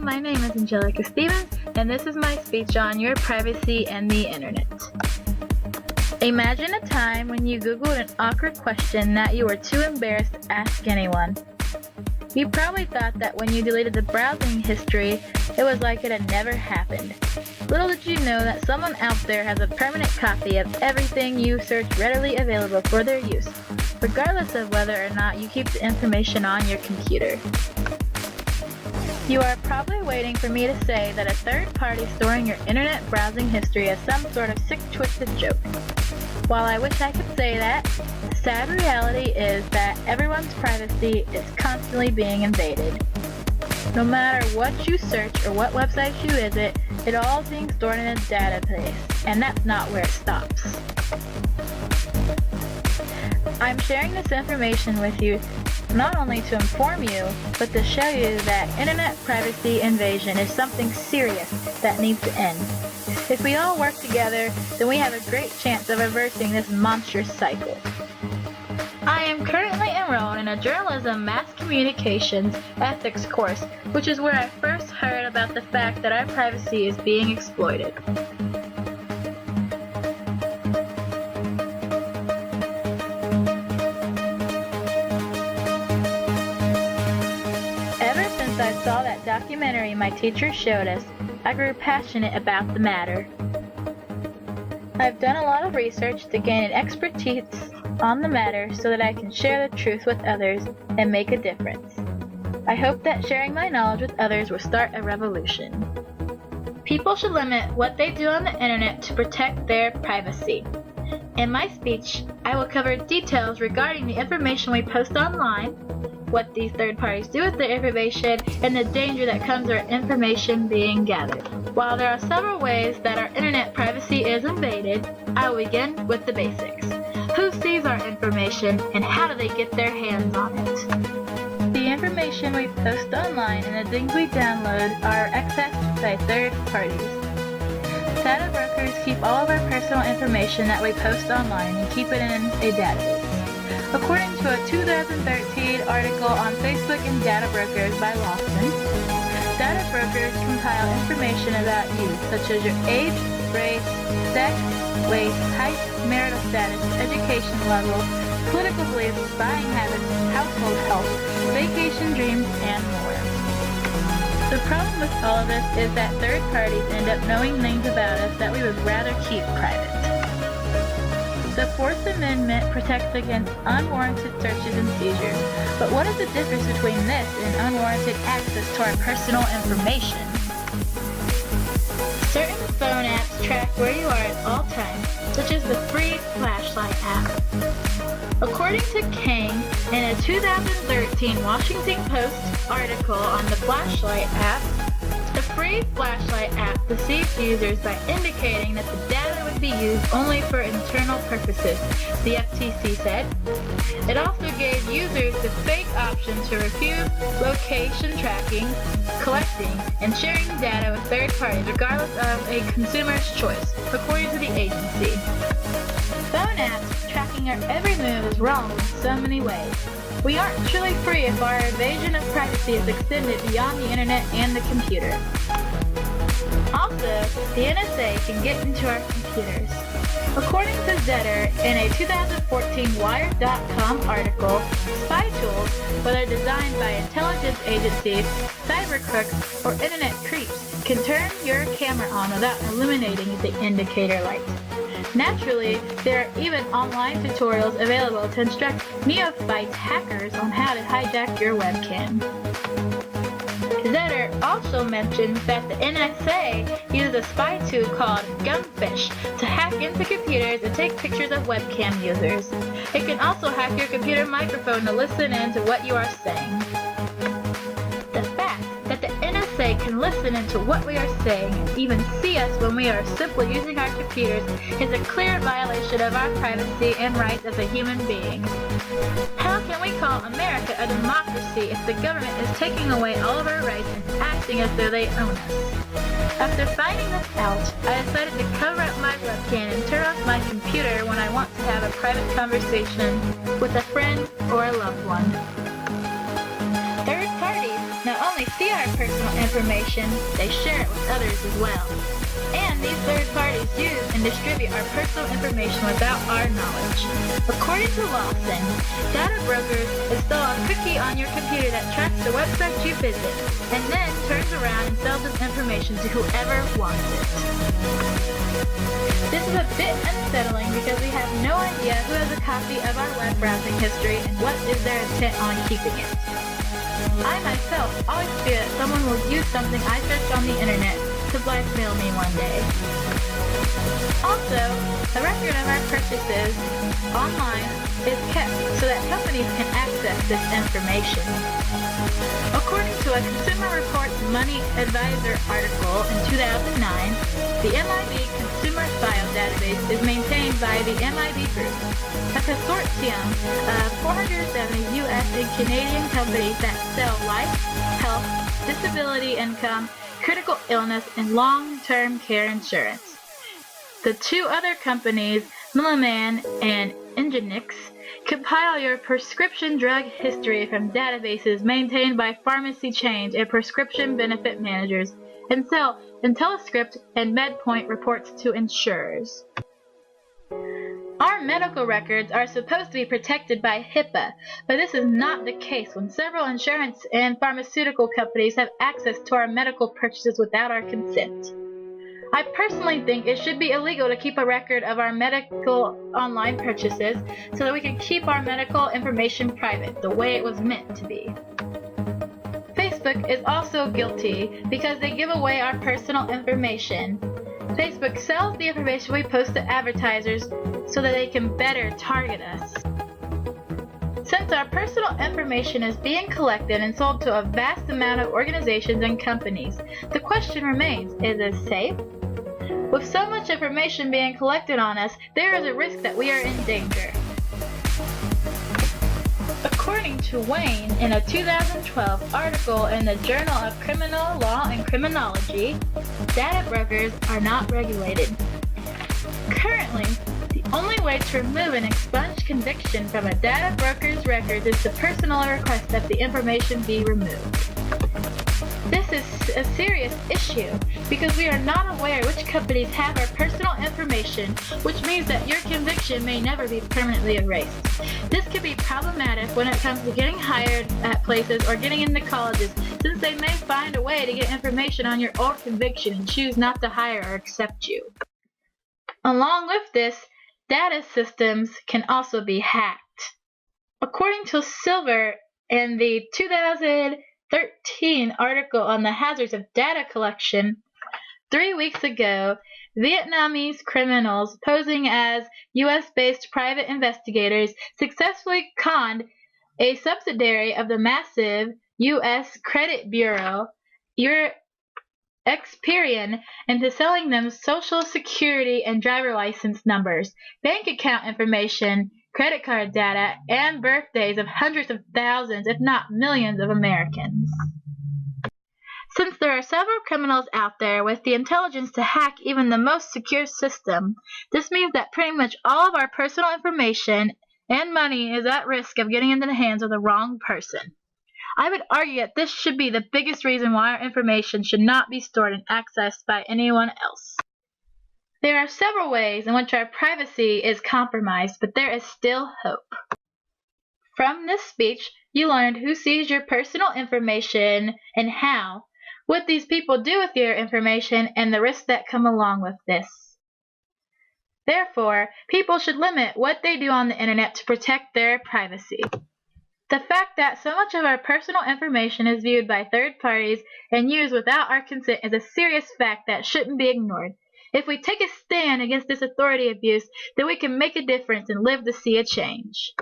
my name is Angelica Stevens, and this is my speech on your privacy and the internet. Imagine a time when you Googled an awkward question that you were too embarrassed to ask anyone. You probably thought that when you deleted the browsing history, it was like it had never happened. Little did you know that someone out there has a permanent copy of everything you search readily available for their use, regardless of whether or not you keep the information on your computer. You are probably waiting for me to say that a third party storing your internet browsing history is some sort of sick, twisted joke. While I wish I could say that, the sad reality is that everyone's privacy is constantly being invaded. No matter what you search or what websites you visit, it all is being stored in a database, and that's not where it stops. I'm sharing this information with you not only to inform you, but to show you that internet privacy invasion is something serious that needs to end. If we all work together, then we have a great chance of reversing this monstrous cycle. I am currently enrolled in a journalism mass communications ethics course, which is where I first heard about the fact that our privacy is being exploited. Ever since I saw that documentary my teacher showed us, I grew passionate about the matter. I've done a lot of research to gain an expertise on the matter so that I can share the truth with others and make a difference. I hope that sharing my knowledge with others will start a revolution. People should limit what they do on the internet to protect their privacy. In my speech, I will cover details regarding the information we post online, what these third parties do with the information, and the danger that comes with information being gathered. While there are several ways that our internet privacy is invaded, I will begin with the basics. Who sees our information, and how do they get their hands on it? The information we post online and the things we download are accessed by third parties. Data brokers keep all of our personal information that we post online and keep it in a database. According to a 2013 article on Facebook and Data Brokers by Lawson, data brokers compile information about you, such as your age, race, sex, weight, height, marital status, education level, political beliefs, buying habits, household health, vacation dreams, and more. The problem with all of this is that third parties end up knowing things about us that we would rather keep private. The Fourth Amendment protects against unwarranted searches and seizures, but what is the difference between this and unwarranted access to our personal information? Certain phone apps track where you are at all times, such as the free Flashlight app. According to Kang, in a 2013 Washington Post article on the Flashlight app, the free Flashlight app deceives users by indicating that the data would be used only for internal purposes, the FTC said. It also gave users the fake option to refuse location tracking, collecting, and sharing data with third parties regardless of a consumer's choice, according to the agency. Phone apps tracking our every move is wrong in so many ways. We aren't truly free if our invasion of privacy is extended beyond the internet and the computer. Also, the NSA can get into our computers. According to Zetter, in a 2014 Wired.com article, spy tools, whether designed by intelligence agencies, cyber crooks, or internet creeps, can turn your camera on without illuminating the indicator light. Naturally, there are even online tutorials available to instruct neophyte hackers on how to hijack your webcam. Zetter also mentions that the NSA uses a spy tool called Gumfish to hack into computers and take pictures of webcam users. It can also hack your computer microphone to listen in to what you are saying. The fact that the NSA can listen into what we are saying and even see us when we are simply using our computers is a clear violation of our privacy and rights as a human being. How can we call America a democracy if the government is taking away all of our rights and acting as though they own us? After finding this out, I decided to cover up my webcam and turn off my computer when I want to have a private conversation with a friend or a loved one. Third parties not only only see our personal information, they share it with others as well. And these third parties use and distribute our personal information without our knowledge. According to Lawson, data brokers install a cookie on your computer that tracks the website you visit, and then turns around and sells this information to whoever wants it. This is a bit unsettling because we have no idea who has a copy of our web browsing history and what is their intent on keeping it. I myself always fear that someone will use something I searched on the internet to blackmail me one day. Also, a record of our purchases online is kept so that companies can access this information. According to a Consumer Reports Money Advisor article in 2009, the MIB Consumer File Database is maintained by the MIB Group, a consortium of 470 U.S. and Canadian companies that sell life, health, disability income, critical illness, and long-term care insurance. The two other companies, Milliman and Ingenix, compile your prescription drug history from databases maintained by pharmacy chains and prescription benefit managers, and sell IntelliScript and MedPoint reports to insurers. Our medical records are supposed to be protected by HIPAA, but this is not the case when several insurance and pharmaceutical companies have access to our medical purchases without our consent. I personally think it should be illegal to keep a record of our medical online purchases so that we can keep our medical information private the way it was meant to be. Facebook is also guilty because they give away our personal information. Facebook sells the information we post to advertisers so that they can better target us. Since our personal information is being collected and sold to a vast amount of organizations and companies, the question remains, is it safe? With so much information being collected on us, there is a risk that we are in danger. According to Wayne, in a 2012 article in the Journal of Criminal Law and Criminology, data brokers are not regulated. Currently, the only way to remove and expunge conviction from a data broker's records is to personally request that the information be removed. This is a serious issue because we are not aware which companies have our personal information, which means that your conviction may never be permanently erased. This can be problematic when it comes to getting hired at places or getting into colleges, since they may find a way to get information on your old conviction and choose not to hire or accept you. Along with this, data systems can also be hacked. According to Silver in the 2013 article on the hazards of data collection, 3 weeks ago, Vietnamese criminals posing as U.S.-based private investigators successfully conned a subsidiary of the massive U.S. credit bureau, Experian, into selling them social security and driver license numbers, bank account information, credit card data, and birthdays of hundreds of thousands, if not millions, of Americans. Since there are several criminals out there with the intelligence to hack even the most secure system, this means that pretty much all of our personal information and money is at risk of getting into the hands of the wrong person. I would argue that this should be the biggest reason why our information should not be stored and accessed by anyone else. There are several ways in which our privacy is compromised, but there is still hope. From this speech, you learned who sees your personal information and how, what these people do with your information, and the risks that come along with this. Therefore, people should limit what they do on the internet to protect their privacy. The fact that so much of our personal information is viewed by third parties and used without our consent is a serious fact that shouldn't be ignored. If we take a stand against this authority abuse, then we can make a difference and live to see a change.